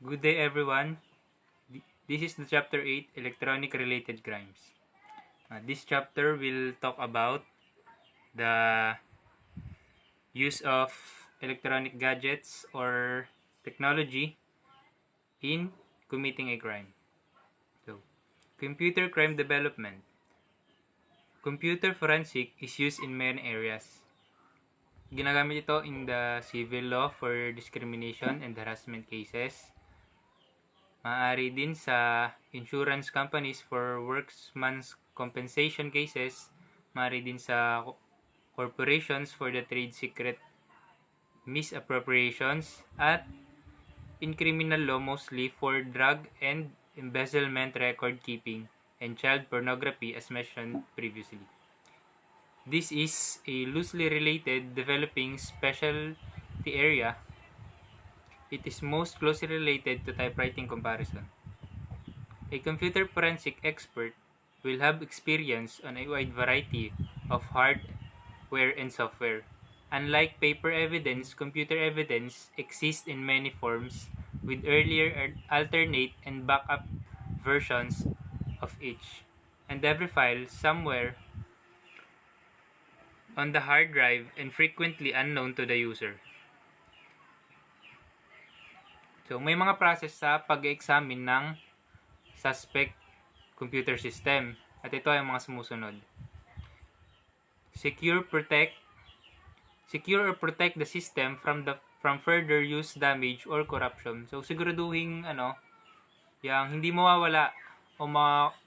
Good day everyone. This is the chapter 8, electronic related crimes. This chapter will talk about the use of electronic gadgets or technology in committing a crime. So, computer crime development. Computer forensic is used in many areas. Ginagamit ito in the civil law for discrimination and harassment cases. Maaari din sa insurance companies for workman's compensation cases. Maaari din sa corporations for the trade secret misappropriations. At in criminal law mostly for drug and embezzlement record keeping and child pornography as mentioned previously. This is a loosely related developing specialty area. It is most closely related to typewriting comparison. A computer forensic expert will have experience on a wide variety of hardware and software. Unlike paper evidence, computer evidence exists in many forms with earlier alternate and backup versions of each, and every file somewhere on the hard drive and frequently unknown to the user. So, may mga process sa pag-examine ng suspect computer system. At ito ay mga sumusunod. Secure or protect the system from further use, damage, or corruption. So, siguraduhin yang hindi mawawala o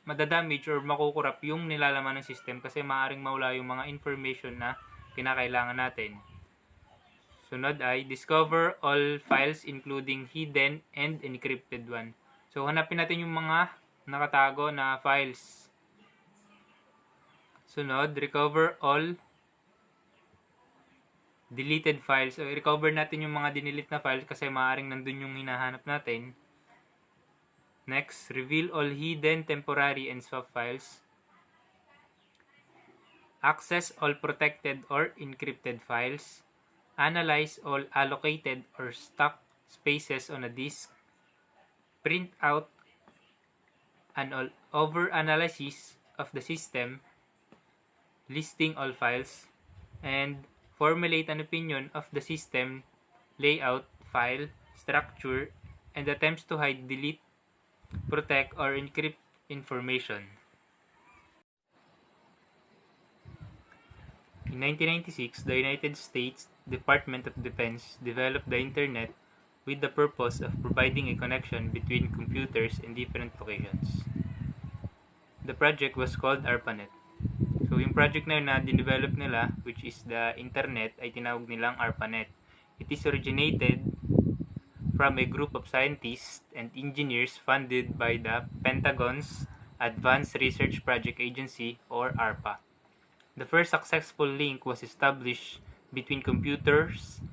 madadamage or makukurap yung nilalaman ng system kasi maaaring mawala yung mga information na kinakailangan natin. Sunod ay discover all files including hidden and encrypted one. So, hanapin natin yung mga nakatago na files. Sunod, recover all deleted files. So, i-recover natin yung mga dinelete na files kasi maaaring nandun yung hinahanap natin. Next, reveal all hidden, temporary, and soft files. Access all protected or encrypted files. Analyze all allocated or stuck spaces on a disk. Print out an over-analysis of the system, listing all files, and formulate an opinion of the system, layout, file, structure, and attempts to hide, delete, protect, or encrypt information. In 1996, the United States Department of Defense developed the Internet with the purpose of providing a connection between computers in different locations. The project was called ARPANET. So, yung project na yun na dinevelop nila, which is the Internet, ay tinawag nilang ARPANET. It is originated from a group of scientists and engineers funded by the Pentagon's Advanced Research Project Agency, or ARPA. The first successful link was established between computers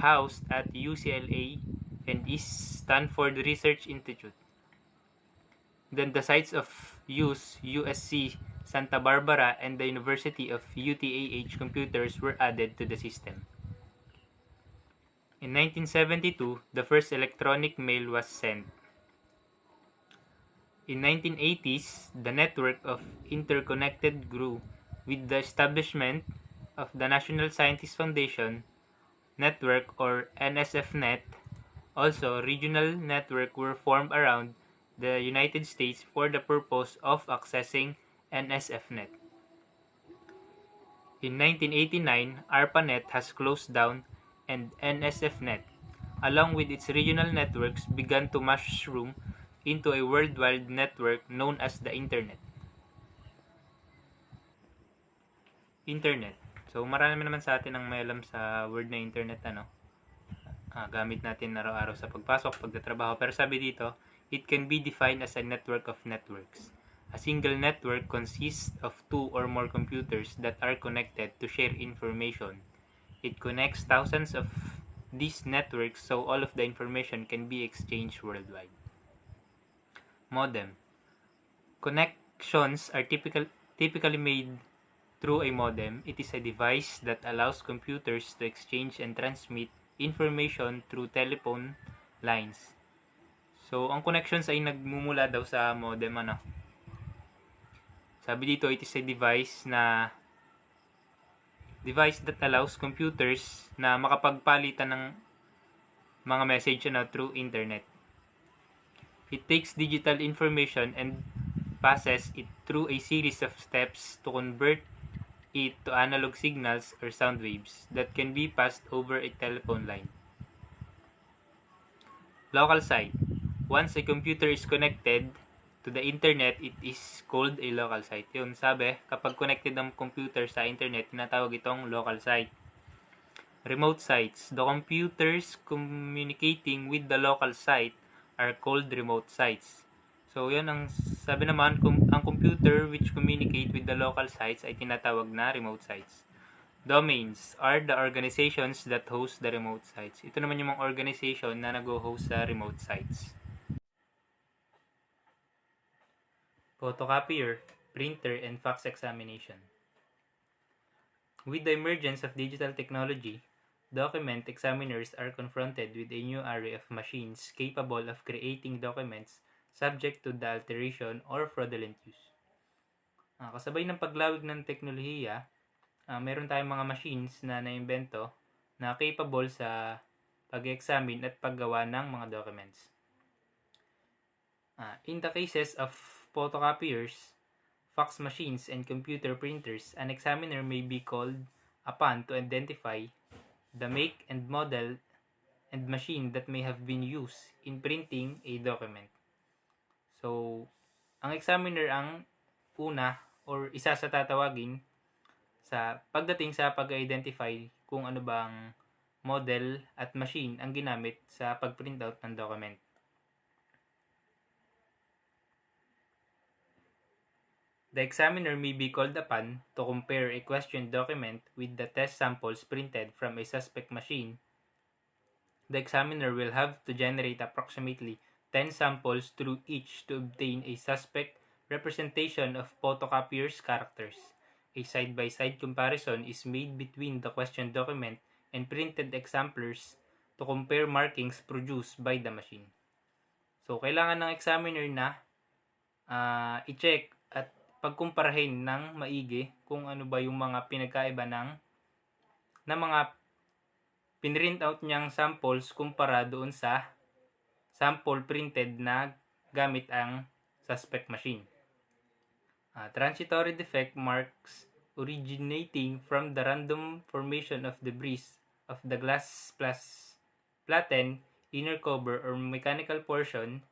housed at UCLA and East Stanford Research Institute. Then the sites of use USC Santa Barbara and the University of UTAH computers were added to the system. In 1972, the first electronic mail was sent. In 1980s, the network of interconnected grew with the establishment of the National Scientist Foundation Network or NSFNet. Also, regional networks were formed around the United States for the purpose of accessing NSFNet. In 1989, ARPANET has closed down and NSFNet, along with its regional networks, began to mushroom into a worldwide network known as the Internet. Internet. So, marami naman sa atin ang may alam sa word na Internet, gamit natin araw-araw sa pagpasok, pagtatrabaho. Pero sabi dito, it can be defined as a network of networks. A single network consists of two or more computers that are connected to share information. It connects thousands of these networks so all of the information can be exchanged worldwide. Modem. Connections are typically made through a modem. It is a device that allows computers to exchange and transmit information through telephone lines. So, ang connections ay nagmumula daw sa modem, ano. Sabi dito, it is a device that allows computers na makapagpalitan ng mga message na through internet. It takes digital information and passes it through a series of steps to convert it to analog signals or sound waves that can be passed over a telephone line. Local site. Once a computer is connected to the internet, it is called a local site. Yun, sabi, kapag connected ang computer sa internet, tinatawag itong local site. Remote sites. The computers communicating with the local site are called remote sites. So, yun ang sabi naman, ang computer which communicate with the local sites ay tinatawag na remote sites. Domains are the organizations that host the remote sites. Ito naman yung mga organization na nag-host sa remote sites. Photocopier, printer, and fax examination. With the emergence of digital technology, document examiners are confronted with a new array of machines capable of creating documents subject to the alteration or fraudulent use. Kasabay ng paglawig ng teknolohiya, meron tayong mga machines na naimbento na capable sa pag-examine at paggawa ng mga documents. In the cases of photocopiers, fax machines, and computer printers, an examiner may be called upon to identify the make and model and machine that may have been used in printing a document. So, ang examiner ang una or isa sa tatawagin sa pagdating sa pag-identify kung ano bang model at machine ang ginamit sa pag-printout ng document. The examiner may be called upon to compare a questioned document with the test samples printed from a suspect machine. The examiner will have to generate approximately 10 samples through each to obtain a suspect representation of photocopier's characters. A side-by-side comparison is made between the questioned document and printed exemplars to compare markings produced by the machine. So, kailangan ng examiner na i-check at pagkumparahin ng maigi kung ano ba yung mga pinagkaiba ng mga pinrint out niyang samples kumpara doon sa sample printed na gamit ang suspect machine. Transitory defect marks originating from the random formation of debris of the glass platen, inner cover, or mechanical portion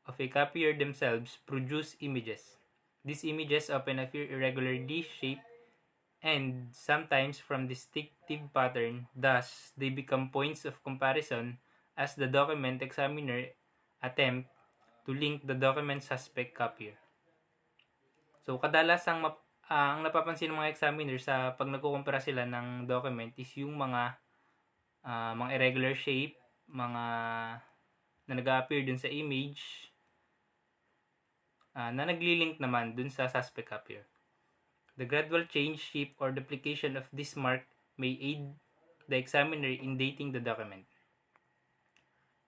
of a copier themselves produce images. These images often appear irregularly shaped and sometimes from distinctive pattern. Thus, they become points of comparison as the document examiner attempt to link the document suspect copier. So, kadalasang ang napapansin ng mga examiner sa pag nagkukumpara sila ng document is yung mga irregular shape, mga na nag-appear dun sa image, na nagli-link naman dun sa suspect copier. The gradual change, shape, or duplication of this mark may aid the examiner in dating the document.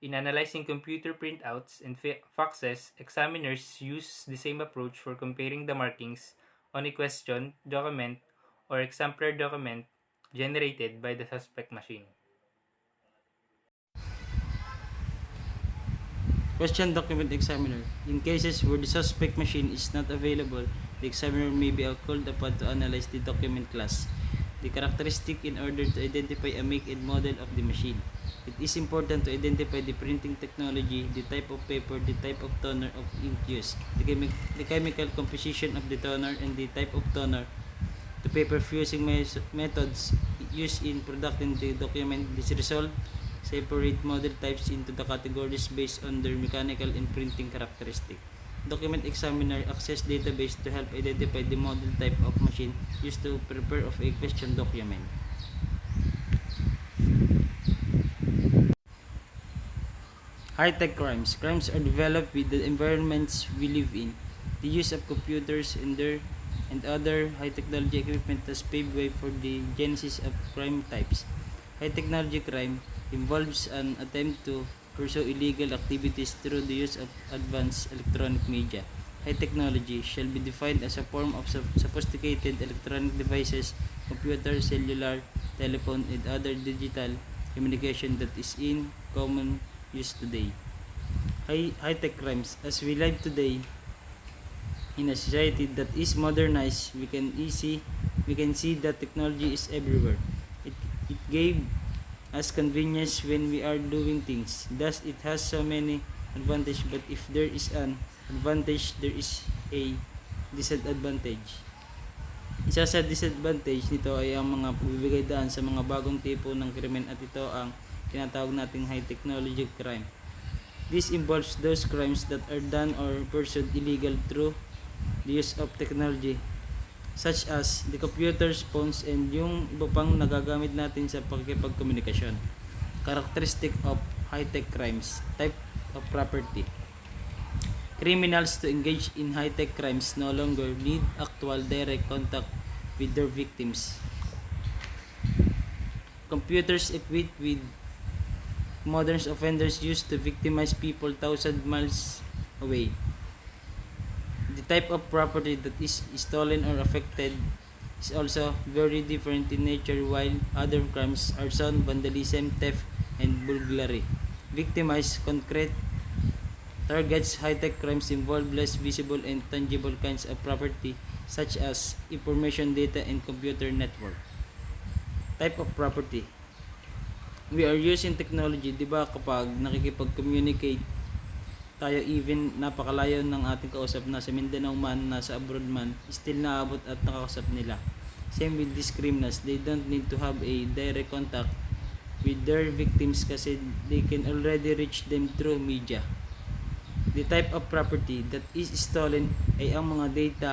In analyzing computer printouts and faxes, examiners use the same approach for comparing the markings on a question document or exemplar document generated by the suspect machine. Question document examiner. In cases where the suspect machine is not available, the examiner may be called upon to analyze the document class, the characteristic in order to identify a make and model of the machine. It is important to identify the printing technology, the type of paper, the type of toner of ink used, the chemical composition of the toner, and the type of toner, the paper fusing methods used in producing the document. This result separate model types into the categories based on their mechanical and printing characteristic. Document examiner access database to help identify the model type of machine used to prepare of a question document. High-tech crimes. Crimes are developed with the environments we live in. The use of computers and other high-technology equipment has paved way for the genesis of crime types. High-technology crime involves an attempt to pursue illegal activities through the use of advanced electronic media. High technology shall be defined as a form of sophisticated electronic devices, computer, cellular, telephone, and other digital communication that is in common use today. High-tech crimes. As we live today in a society that is modernized, we can see that technology is everywhere. It gave us convenience when we are doing things. Thus, it has so many advantages. But if there is an advantage, there is a disadvantage. Isa sa disadvantage nito ay ang mga pagbibigay daan sa mga bagong tipo ng krimen, at ito ang tinatawag nating high technology crime. This involves those crimes that are done or pursued illegal through the use of technology, such as the computers, phones, and yung iba pang nagagamit natin sa pagkipagkomunikasyon. Characteristic of high-tech crimes. Type of property. Criminals to engage in high-tech crimes no longer need actual direct contact with their victims. Computers equipped with modern offenders used to victimize people thousands miles away. The type of property that is stolen or affected is also very different in nature, while other crimes are arson, vandalism, theft, and burglary. Victimized concrete targets. High-tech crimes involve less visible and tangible kinds of property such as information, data, and computer network. Type of property. We are using technology, di ba, kapag nakikipag-communicate tayo, even napakalayo ng ating kausap, nasa Mindanao man, nasa abroad man, still naabot at nakakausap nila. Same with these criminals, they don't need to have a direct contact with their victims kasi they can already reach them through media. The type of property that is stolen ay ang mga data,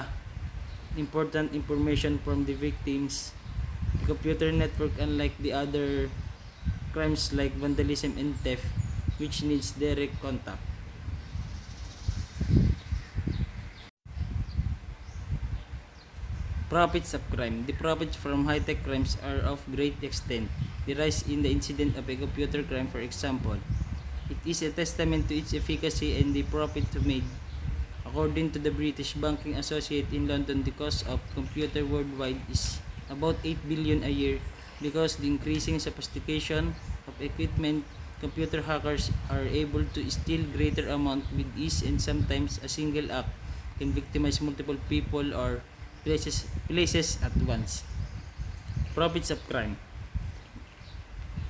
important information from the victims. The computer network, unlike the other crimes like vandalism and theft, which needs direct contact. Profits of crime. The profits from high-tech crimes are of great extent. The rise in the incident of a computer crime, for example, it is a testament to its efficacy and the profit made. According to the British Banking Associate in London, the cost of computer worldwide is about 8 billion a year. Because the increasing sophistication of equipment, computer hackers are able to steal greater amount with ease, and sometimes a single act can victimize multiple people or places at once. Profits of crime.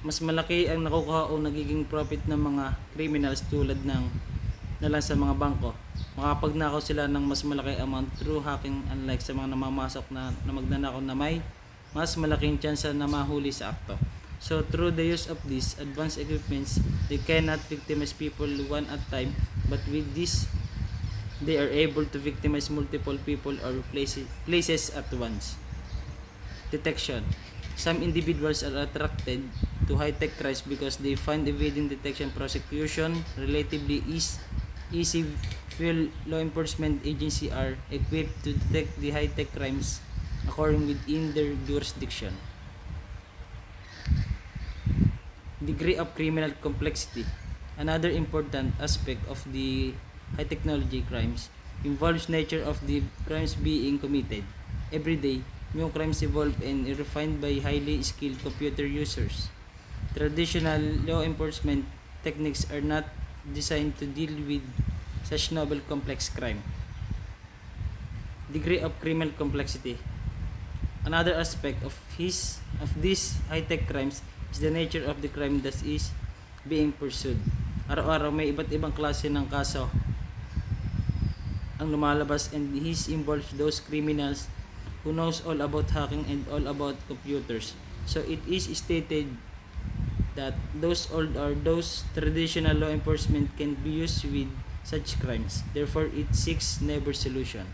Mas malaki ang nakukuha o nagiging profit ng mga criminals tulad ng nalang sa mga bangko. Makapagnakaw sila ng mas malaki amount through hacking, unlike sa mga namamasok na magnanakaw na may mas malaking tsansa na mahuli sa akto. So through the use of these advanced equipments, they cannot victimize people one at a time, but with this, they are able to victimize multiple people or places at once. Detection. Some individuals are attracted to high-tech crimes because they find evading detection prosecution relatively easy. Few law enforcement agencies are equipped to detect the high-tech crimes occurring within their jurisdiction. Degree of criminal complexity. Another important aspect of the high technology crimes involves nature of the crimes being committed. Every day, new crimes evolve and are refined by highly skilled computer users. Traditional law enforcement techniques are not designed to deal with such novel complex crime. Degree of criminal complexity. Another aspect of these high-tech crimes is the nature of the crime that is being pursued. Araw-araw may iba't ibang klase ng kaso ang lumalabas, and this involves those criminals who knows all about hacking and all about computers. So it is stated that those old or those traditional law enforcement can be used with such crimes. Therefore, it seeks never solution.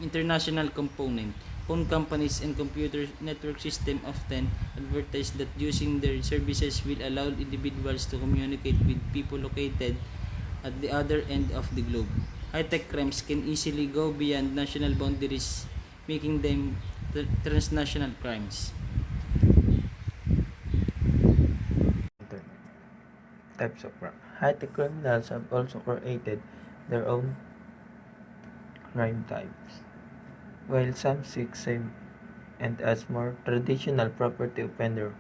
International component. Phone companies and computer network system often advertise that using their services will allow individuals to communicate with people located at the other end of the globe. High-tech crimes can easily go beyond national boundaries, making them transnational crimes. types of crime. High-tech criminals have also created their own crime types. While some seek same and as more traditional property offender,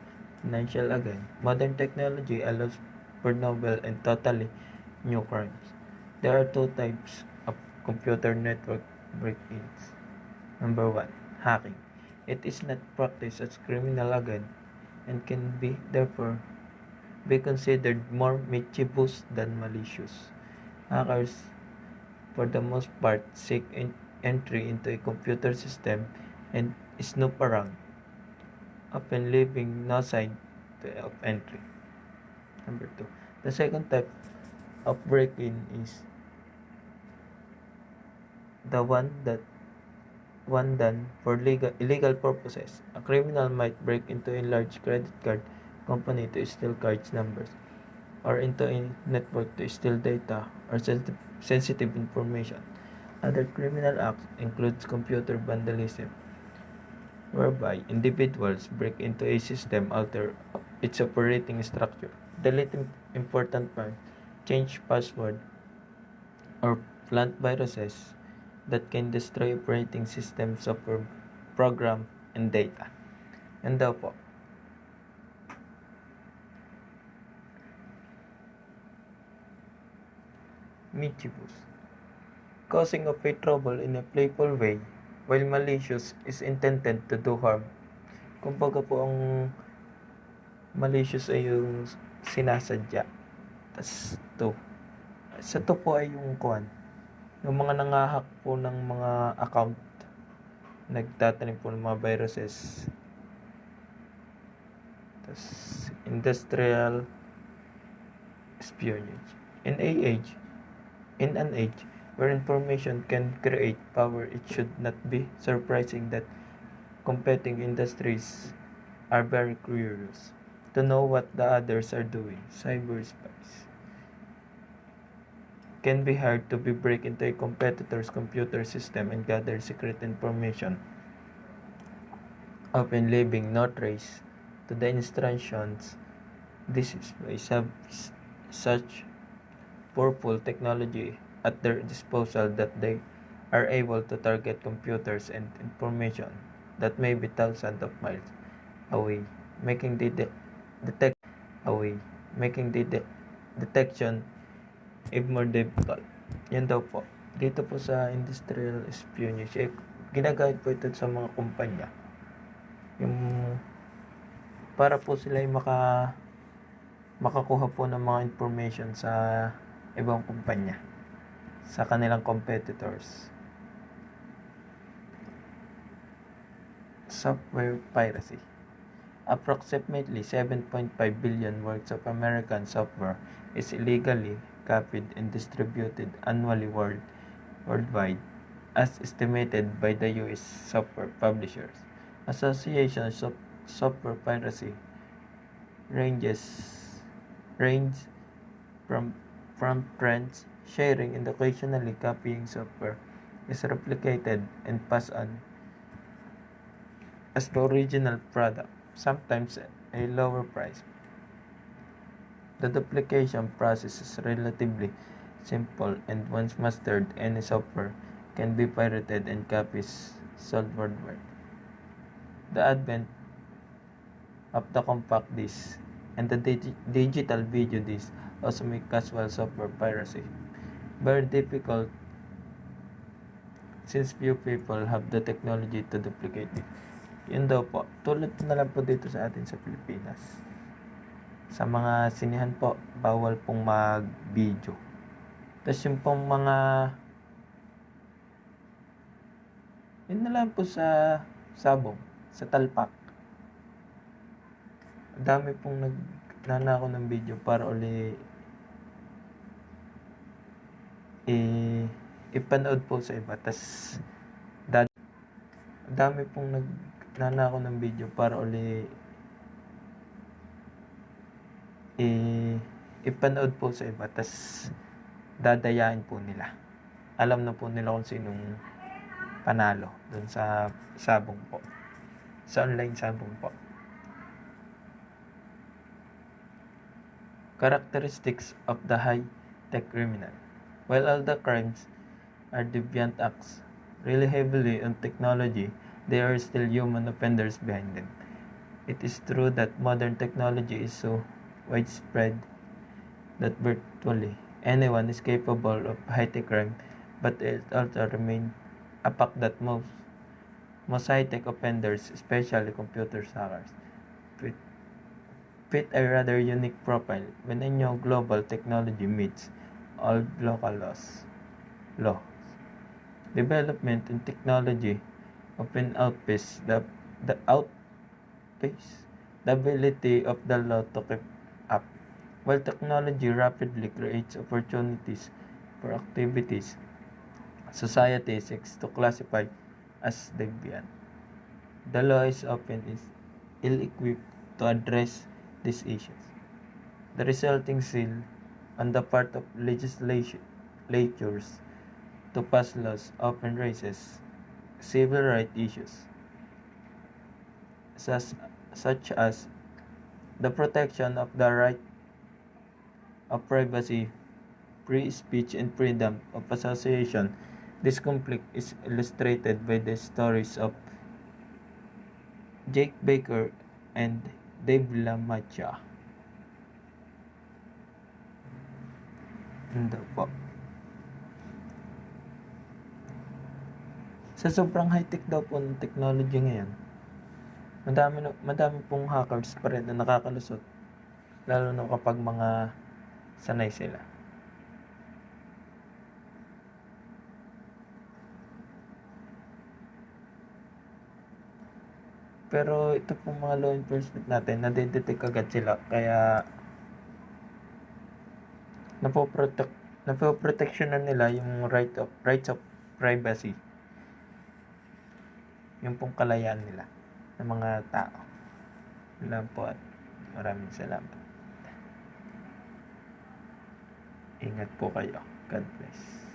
financial again, modern technology allows for novel and totally new crimes. There are two types of computer network break-ins. Number one, hacking. It is not practiced as criminal again and can be therefore be considered more mischievous than malicious. Hackers, for the most part, seek entry into a computer system and snoop around, often leaving no sign of entry. Number two, the second type of break-in is the one done for illegal purposes. A criminal might break into a large credit card company to steal cards numbers, or into a network to steal data or sensitive information. Other criminal acts includes computer vandalism, whereby individuals break into a system, alter its operating structure, delete important files, change password, or plant viruses that can destroy operating system software, program, and data. And daw po, mischievous, causing of a trouble in a playful way, while malicious is intended to do harm. Kumbaga po ang malicious ay yung sinasadya. Tas to. Sa to po ay yung yung mga nangahak po ng mga account, nagtatanim po ng mga viruses. Tas industrial espionage. In an age where information can create power, it should not be surprising that competing industries are very curious to know what the others are doing. Cyberspace can be hired to break into a competitor's computer system and gather secret information, often leaving no trace to the instructions. This is why such powerful technology at their disposal that they are able to target computers and information that may be thousands of miles away, making the detection even more difficult. Yan daw po. Dito po sa industrial espionage, ginagamit po ito sa mga kumpanya. Yung para po sila ay makakuha po ng mga information sa ibang kumpanya, sa kanilang competitors. Software piracy. Approximately 7.5 billion works of American software is illegally copied and distributed annually worldwide, as estimated by the U.S. Software Publishers Association. Software piracy range from friends sharing and occasionally copying software is replicated and passed on as the original product, sometimes at a lower price. The duplication process is relatively simple, and once mastered, any software can be pirated and copies sold worldwide. The advent of the compact disc and the digital video disc also make casual software piracy very difficult, since few people have the technology to duplicate it. Yun daw po, tulad na lang po dito sa atin sa Pilipinas. Sa mga sinihan po, bawal pong mag-video. Tapos yung pong yun na lang po sa sabong, sa talpak. Dami pong nagnanakaw ng video para uli ipanood po sa iba. Tas dami pong nagnanakaw ng video para uli ipanood po sa iba. Tas dadayain po nila. Alam na po nila kung sinong panalo dun sa sabong po. Sa online sabong po. Characteristics of the high-tech criminal. While all the crimes are deviant acts, rely heavily on technology, there are still human offenders behind them. It is true that modern technology is so widespread that virtually anyone is capable of high-tech crime, but it also remains a fact that most high-tech offenders, especially computer hackers, fit, fit a rather unique profile when a new global technology meets old local law. Development in technology often outpace the ability of the law to keep up. While technology rapidly creates opportunities for activities society seeks to classify as deviant, the law is often ill-equipped to address these issues. The resulting zeal on the part of legislatures to pass laws often raises civil rights issues, such, such as the protection of the right of privacy, free speech, and freedom of association. This conflict is illustrated by the stories of Jake Baker and Dave LaMancha. Ano po? Sa sobrang high-tech daw po ng technology ngayon, madami pong hackers pa rin na nakakalusot, lalo na kapag mga sanay sila. Pero ito pong mga law enforcement natin, nadedetect agad sila, kaya napoproteksyonan nila yung rights of privacy, yung pong kalayaan nila ng mga tao. Yun po at maraming salamat. Ingat po kayo. God bless.